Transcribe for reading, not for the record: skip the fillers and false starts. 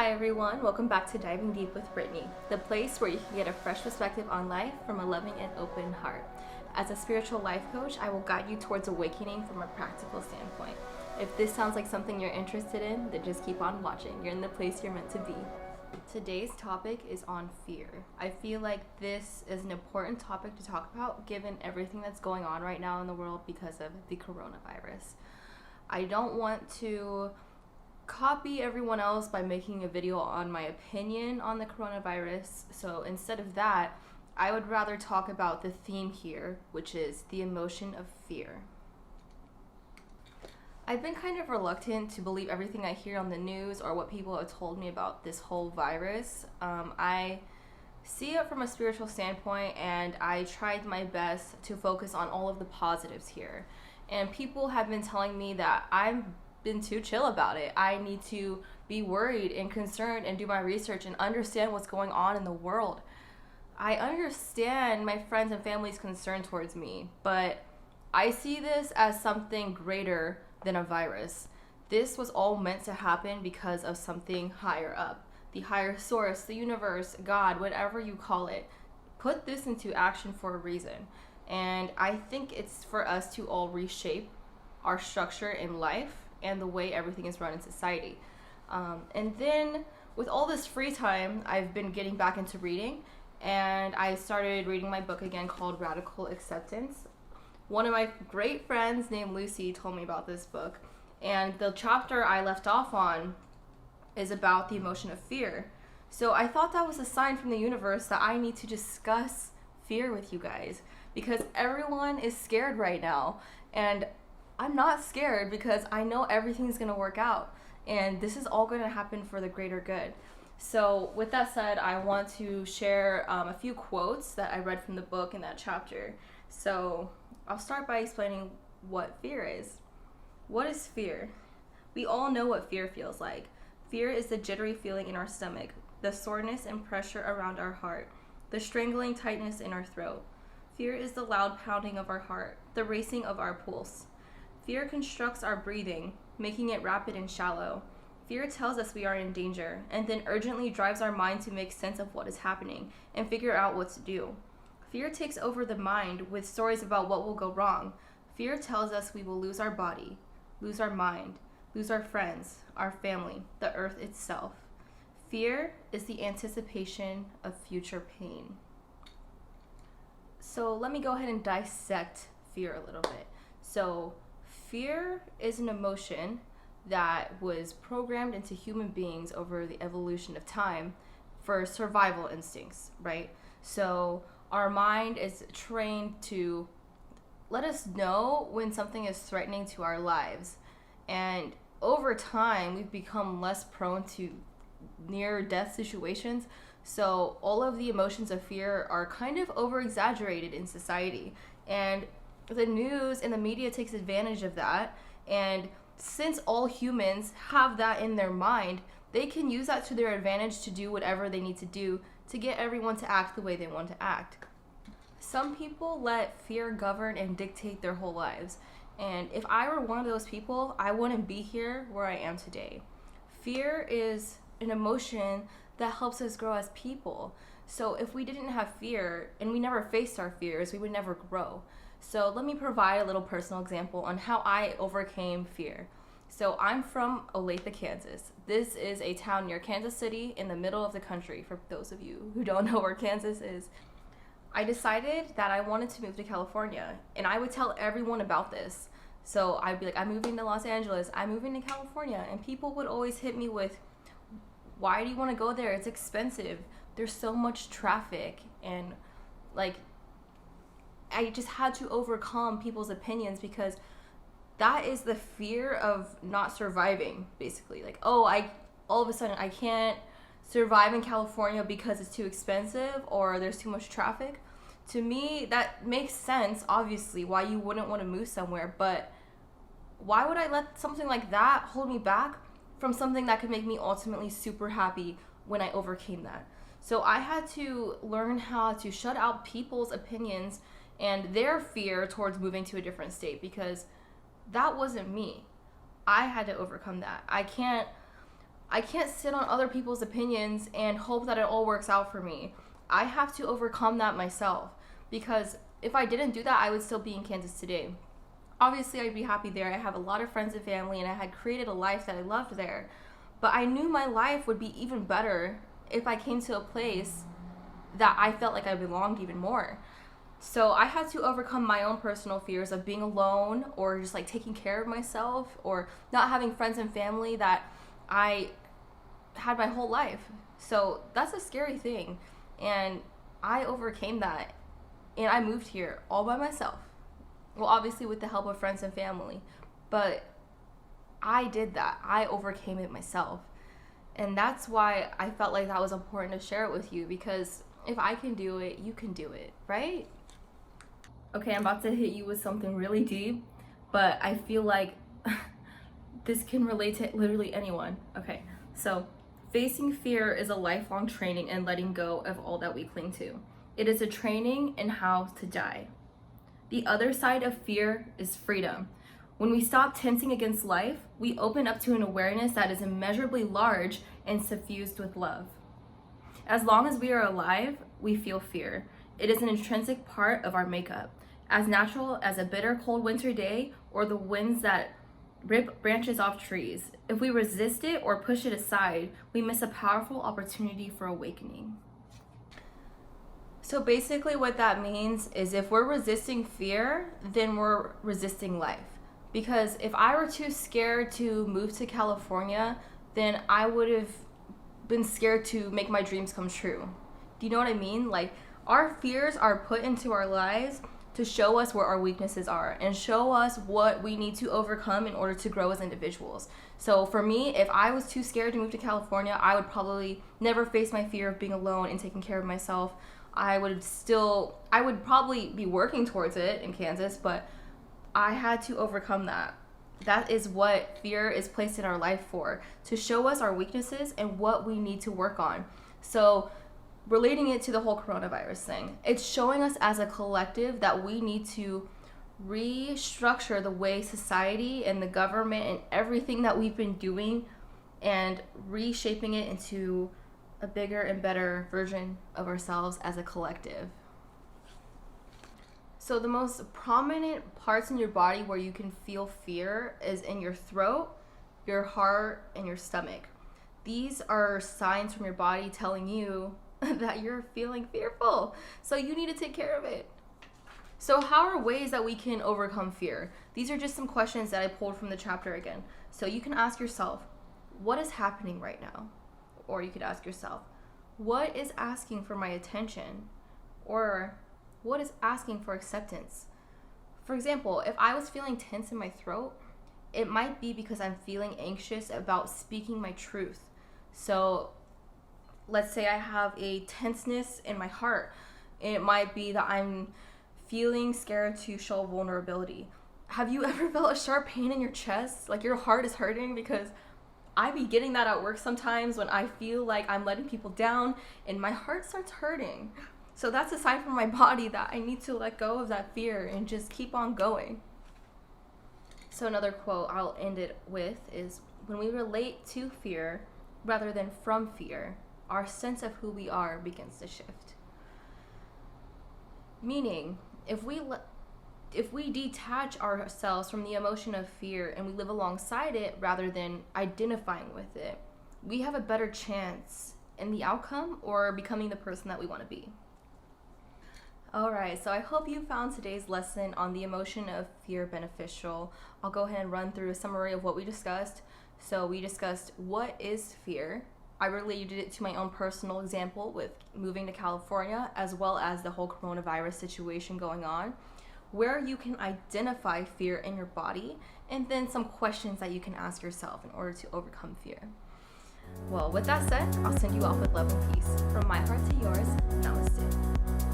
Hi everyone, welcome back to Diving Deep with Brittany, the place where you can get a fresh perspective on life from a loving and open heart. As a spiritual life coach, I will guide you towards awakening from a practical standpoint. If this sounds like something you're interested in, then just keep on watching. You're in the place you're meant to be. Today's topic is on fear. I feel like this is an important topic to talk about given everything that's going on right now in the world because of the coronavirus. I don't want to copy everyone else by making a video on my opinion on the coronavirus. So instead of that, I would rather talk about the theme here, which is the emotion of fear. I've been kind of reluctant to believe everything I hear on the news or what people have told me about this whole virus. I see it from a spiritual standpoint, and I tried my best to focus on all of the positives here. And people have been telling me that I've been too chill about it. I need to be worried and concerned and do my research and understand what's going on in the world. I understand my friends and family's concern towards me, but I see this as something greater than a virus. This was all meant to happen because of something higher up. The higher source, the universe, God, whatever you call it, put this into action for a reason. And I think it's for us to all reshape our structure in life and the way everything is run in society. And then with all this free time, I've been getting back into reading, and I started reading my book again called Radical Acceptance. One of my great friends named Lucy told me about this book, and the chapter I left off on is about the emotion of fear. So I thought that was a sign from the universe that I need to discuss fear with you guys, because everyone is scared right now, and I'm not scared because I know everything's going to work out, and this is all going to happen for the greater good. So with that said, I want to share a few quotes that I read from the book in that chapter. So I'll start by explaining what fear is. What is fear? We all know what fear feels like. Fear is the jittery feeling in our stomach, the soreness and pressure around our heart, the strangling tightness in our throat. Fear is the loud pounding of our heart, the racing of our pulse. Fear constructs our breathing, making it rapid and shallow. Fear tells us we are in danger, and then urgently drives our mind to make sense of what is happening and figure out what to do. Fear takes over the mind with stories about what will go wrong. Fear tells us we will lose our body, lose our mind, lose our friends, our family, the earth itself. Fear is the anticipation of future pain. So let me go ahead and dissect fear a little bit. So fear is an emotion that was programmed into human beings over the evolution of time for survival instincts, right? So our mind is trained to let us know when something is threatening to our lives. And over time, we've become less prone to near-death situations. So all of the emotions of fear are kind of over-exaggerated in society. And the news and the media takes advantage of that. And since all humans have that in their mind, they can use that to their advantage to do whatever they need to do to get everyone to act the way they want to act. Some people let fear govern and dictate their whole lives. And if I were one of those people, I wouldn't be here where I am today. Fear is an emotion that helps us grow as people. So if we didn't have fear and we never faced our fears, we would never grow. So let me provide a little personal example on how I overcame fear. So I'm from Olathe, Kansas. This is a town near Kansas City in the middle of the country, for those of you who don't know where Kansas is. I decided that I wanted to move to California, and I would tell everyone about this. So I'd be like, I'm moving to Los Angeles, I'm moving to California, and people would always hit me with, why do you want to go there? It's expensive. There's so much traffic. And like, I just had to overcome people's opinions because that is the fear of not surviving, basically. Like, all of a sudden I can't survive in California because it's too expensive or there's too much traffic. To me, that makes sense, obviously, why you wouldn't want to move somewhere, but why would I let something like that hold me back from something that could make me ultimately super happy when I overcame that? So I had to learn how to shut out people's opinions and their fear towards moving to a different state, because that wasn't me. I had to overcome that. I can't I can't sit on other people's opinions and hope that it all works out for me. I have to overcome that myself, because if I didn't do that, I would still be in Kansas today. Obviously, I'd be happy there. I have a lot of friends and family, and I had created a life that I loved there. But I knew my life would be even better if I came to a place that I felt like I belonged even more. So I had to overcome my own personal fears of being alone, or just like taking care of myself, or not having friends and family that I had my whole life. So that's a scary thing. And I overcame that, and I moved here all by myself. Well, obviously with the help of friends and family, but I did that. I overcame it myself. And that's why I felt like that was important to share it with you, because if I can do it, you can do it, right? Okay, I'm about to hit you with something really deep, but I feel like this can relate to literally anyone. Okay, so facing fear is a lifelong training in letting go of all that we cling to. It is a training in how to die. The other side of fear is freedom. When we stop tensing against life, we open up to an awareness that is immeasurably large and suffused with love. As long as we are alive, we feel fear. It is an intrinsic part of our makeup, as natural as a bitter cold winter day or the winds that rip branches off trees. If we resist it or push it aside, we miss a powerful opportunity for awakening. So basically what that means is if we're resisting fear, then we're resisting life. Because if I were too scared to move to California, then I would have been scared to make my dreams come true. Do you know what I mean? Like, our fears are put into our lives to show us where our weaknesses are and show us what we need to overcome in order to grow as individuals. So for me, if I was too scared to move to California, I would probably never face my fear of being alone and taking care of myself. I would probably be working towards it in Kansas, but I had to overcome that. That is what fear is placed in our life for, to show us our weaknesses and what we need to work on. So relating it to the whole coronavirus thing, it's showing us as a collective that we need to restructure the way society and the government and everything that we've been doing and reshaping it into a bigger and better version of ourselves as a collective. So the most prominent parts in your body where you can feel fear is in your throat, your heart, and your stomach. These are signs from your body telling you that you're feeling fearful. So you need to take care of it. So how are ways that we can overcome fear? These are just some questions that I pulled from the chapter again. So you can ask yourself, what is happening right now? Or you could ask yourself, what is asking for my attention? Or what is asking for acceptance? For example, if I was feeling tense in my throat, it might be because I'm feeling anxious about speaking my truth. So let's say I have a tenseness in my heart. It might be that I'm feeling scared to show vulnerability. Have you ever felt a sharp pain in your chest? Like your heart is hurting? Because I be getting that at work sometimes when I feel like I'm letting people down and my heart starts hurting. So that's a sign from my body that I need to let go of that fear and just keep on going. So another quote I'll end it with is, when we relate to fear rather than from fear, our sense of who we are begins to shift. Meaning, if we detach ourselves from the emotion of fear and we live alongside it rather than identifying with it, we have a better chance in the outcome or becoming the person that we want to be. Alright, so I hope you found today's lesson on the emotion of fear beneficial. I'll go ahead and run through a summary of what we discussed. So we discussed what is fear. I related it to my own personal example with moving to California, as well as the whole coronavirus situation going on, where you can identify fear in your body, and then some questions that you can ask yourself in order to overcome fear. Well, with that said, I'll send you off with love and peace. From my heart to yours, namaste.